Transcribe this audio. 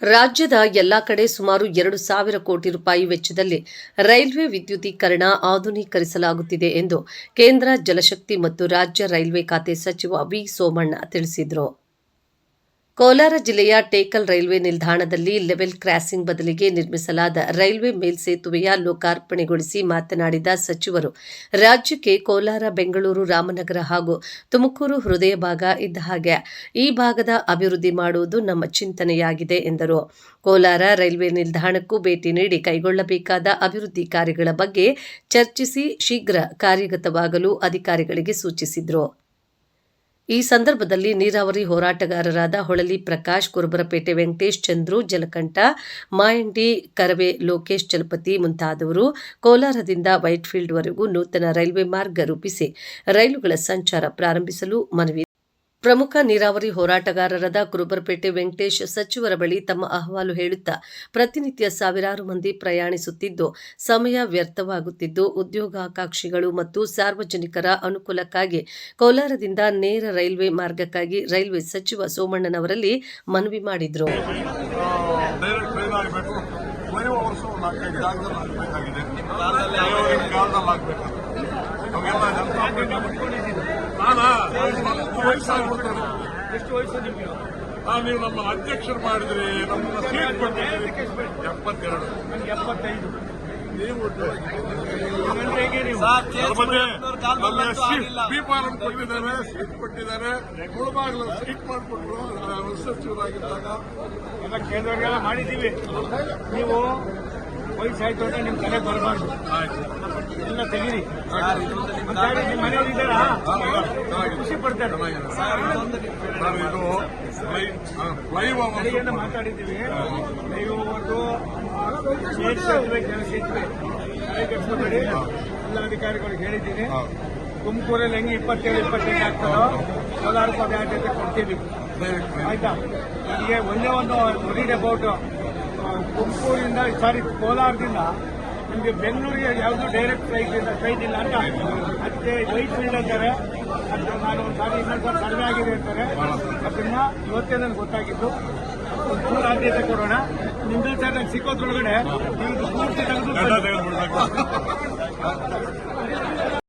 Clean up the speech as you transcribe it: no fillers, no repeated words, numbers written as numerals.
ರಾಜ್ಯದ ಎಲ್ಲಾ ಕಡೆ ಸುಮಾರು 2,000 ಕೋಟಿ ರೂಪಾಯಿ ವೆಚ್ಚದಲ್ಲಿ ರೈಲ್ವೆ ವಿದ್ಯುದೀಕರಣ ಆಧುನೀಕರಿಸಲಾಗುತ್ತಿದೆ ಎಂದು ಕೇಂದ್ರ ಜಲಶಕ್ತಿ ಮತ್ತು ರಾಜ್ಯ ರೈಲ್ವೆ ಖಾತೆ ಸಚಿವ ವಿ. ಸೋಮಣ್ಣ ತಿಳಿಸಿದರು. ಕೋಲಾರ ಜಿಲ್ಲೆಯ ಟೇಕಲ್ ರೈಲ್ವೆ ನಿಲ್ದಾಣದಲ್ಲಿ ಲೆವೆಲ್ ಕ್ರಾಸಿಂಗ್ ಬದಲಿಗೆ ನಿರ್ಮಿಸಲಾದ ರೈಲ್ವೆ ಮೇಲ್ಸೇತುವೆಯ ಲೋಕಾರ್ಪಣೆಗೊಳಿಸಿ ಮಾತನಾಡಿದ ಸಚಿವರು, ರಾಜ್ಯಕ್ಕೆ ಕೋಲಾರ, ಬೆಂಗಳೂರು, ರಾಮನಗರ ಹಾಗೂ ತುಮಕೂರು ಹೃದಯ ಭಾಗ ಇದ್ದ ಹಾಗೆ ಈ ಭಾಗದ ಅಭಿವೃದ್ಧಿ ಮಾಡುವುದು ನಮ್ಮ ಚಿಂತನೆಯಾಗಿದೆ ಎಂದರು. ಕೋಲಾರ ರೈಲ್ವೆ ನಿಲ್ದಾಣಕ್ಕೂ ಭೇಟಿ ನೀಡಿ ಕೈಗೊಳ್ಳಬೇಕಾದ ಅಭಿವೃದ್ಧಿ ಕಾರ್ಯಗಳ ಬಗ್ಗೆ ಚರ್ಚಿಸಿ ಶೀಘ್ರ ಕಾರ್ಯಗತವಾಗಲು ಅಧಿಕಾರಿಗಳಿಗೆ ಸೂಚಿಸಿದರು. ಈ ಸಂದರ್ಭದಲ್ಲಿ ನೀರಾವರಿ ಹೋರಾಟಗಾರರಾದ ಹೊಳಲಿ ಪ್ರಕಾಶ್, ಕುರುಬರಪೇಟೆ ವೆಂಕಟೇಶ್, ಚಂದ್ರು, ಜಲಕಂಠ, ಮಾಯಂಡಿ, ಕರವೇ ಲೋಕೇಶ್ ಚಲಪತಿ ಮುಂತಾದವರು ಕೋಲಾರದಿಂದ ವೈಟ್ಫೀಲ್ಡ್ವರೆಗೂ ನೂತನ ರೈಲ್ವೆ ಮಾರ್ಗ ರೂಪಿಸಿ ರೈಲುಗಳ ಸಂಚಾರ ಪ್ರಾರಂಭಿಸಲು ಮನವಿ. ಪ್ರಮುಖ ನೀರಾವರಿ ಹೋರಾಟಗಾರರಾದ ಕುರುಬರಪೇಟೆ ವೆಂಕಟೇಶ್ ಸಚಿವರ ಬಳಿ ತಮ್ಮ ಅಹವಾಲು ಹೇಳುತ್ತಾ, ಪ್ರತಿನಿತ್ಯ ಸಾವಿರಾರು ಮಂದಿ ಪ್ರಯಾಣಿಸುತ್ತಿದ್ದು ಸಮಯ ವ್ಯರ್ಥವಾಗುತ್ತಿದ್ದು, ಉದ್ಯೋಗಾಕಾಂಕ್ಷಿಗಳು ಮತ್ತು ಸಾರ್ವಜನಿಕರ ಅನುಕೂಲಕ್ಕಾಗಿ ಕೋಲಾರದಿಂದ ನೇರ ರೈಲ್ವೆ ಮಾರ್ಗಕ್ಕಾಗಿ ರೈಲ್ವೆ ಸಚಿವ ಸೋಮಣ್ಣನವರಲ್ಲಿ ಮನವಿ ಮಾಡಿದರು. ಎಷ್ಟು ವಯಸ್ಸು ನಿಮಗೆ? ನೀವು ನಮ್ಮ ಅಧ್ಯಕ್ಷರು ಮಾಡಿದ್ರಿ, ನಮ್ಮ ಸೀಟ್ ಕೊಟ್ಟಿದ್ದೀರಿ 72, ನನಗೆ 75. ನೀವು ಬಿ ಫಾರಂ ಕೊಟ್ಟಿದ್ದಾರೆ, ಸೀಟ್ ಕೊಟ್ಟಿದ್ದಾರೆ, ಮುಳುಬಾಗಿಲು ಸೀಟ್ ಮಾಡಿಕೊಟ್ರು. ಸಚಿವರಾಗಿದ್ದಾಗ ಎಲ್ಲ ಕೇಂದ್ರಗೆಲ್ಲ ಮಾಡಿದ್ದೀವಿ. ನೀವು ವಯಸ್ಸಾಯ್ತು ಅಂದ್ರೆ ನಿಮ್ ತಲೆ ಬರಬಾರ್ದು, ಎಲ್ಲ ತೆಗೀರಿ. ನಿಮ್ಮ ಮನೆಯವರು ಇದ್ದಾರಾ? ಖುಷಿ ಪಡ್ತಾರೆ. ಇದು ಮಾತಾಡಿದ್ದೀವಿ. ನೀವು ಒಂದು ಸೇತುವೆ ಎಲ್ಲ ಅಧಿಕಾರಿಗಳಿಗೆ ಹೇಳಿದ್ದೀನಿ. ತುಮಕೂರಲ್ಲಿ ಹೆಂಗೆ 27-28 ಆಗ್ತದೋ ಕೋಲಾರಕ್ಕೂ ಅದೇ ಆದ್ಯತೆ ಕೊಡ್ತೀವಿ. ಆಯ್ತಾ? ನನಗೆ ಒಂದೇ ಒಂದು ವರೀಡ್ ಅಬೌಟ್ ತುಮಕೂರಿಂದ ಕೋಲಾರದಿಂದ ನಿಮಗೆ ಬೆಂಗಳೂರಿಗೆ ಯಾವುದು ಡೈರೆಕ್ಟ್ ಫ್ಲೈಟ್ ಇಲ್ಲ ಅಂತ ಅದಕ್ಕೆ ವೈಟ್ ಫೀಲ್ಡ್ ಅಂತಾರೆ. ಅದು ನಾನು ಇನ್ನೊಂದು ಸರ್ವೆ ಆಗಿದೆ ಅಂತಾರೆ. ಅದನ್ನ ಇವತ್ತೇ ನನಗೆ ಗೊತ್ತಾಗಿದ್ದು. ಒಂದು ಆದ್ಯತೆ ಕೊಡೋಣ. ನಿಮ್ದು ಸರ್ ನಂಗೆ ಸಿಕ್ಕೋದ್ರೊಳಗಡೆ ನೀವು ಪೂರ್ತಿ ತೆಗೆದು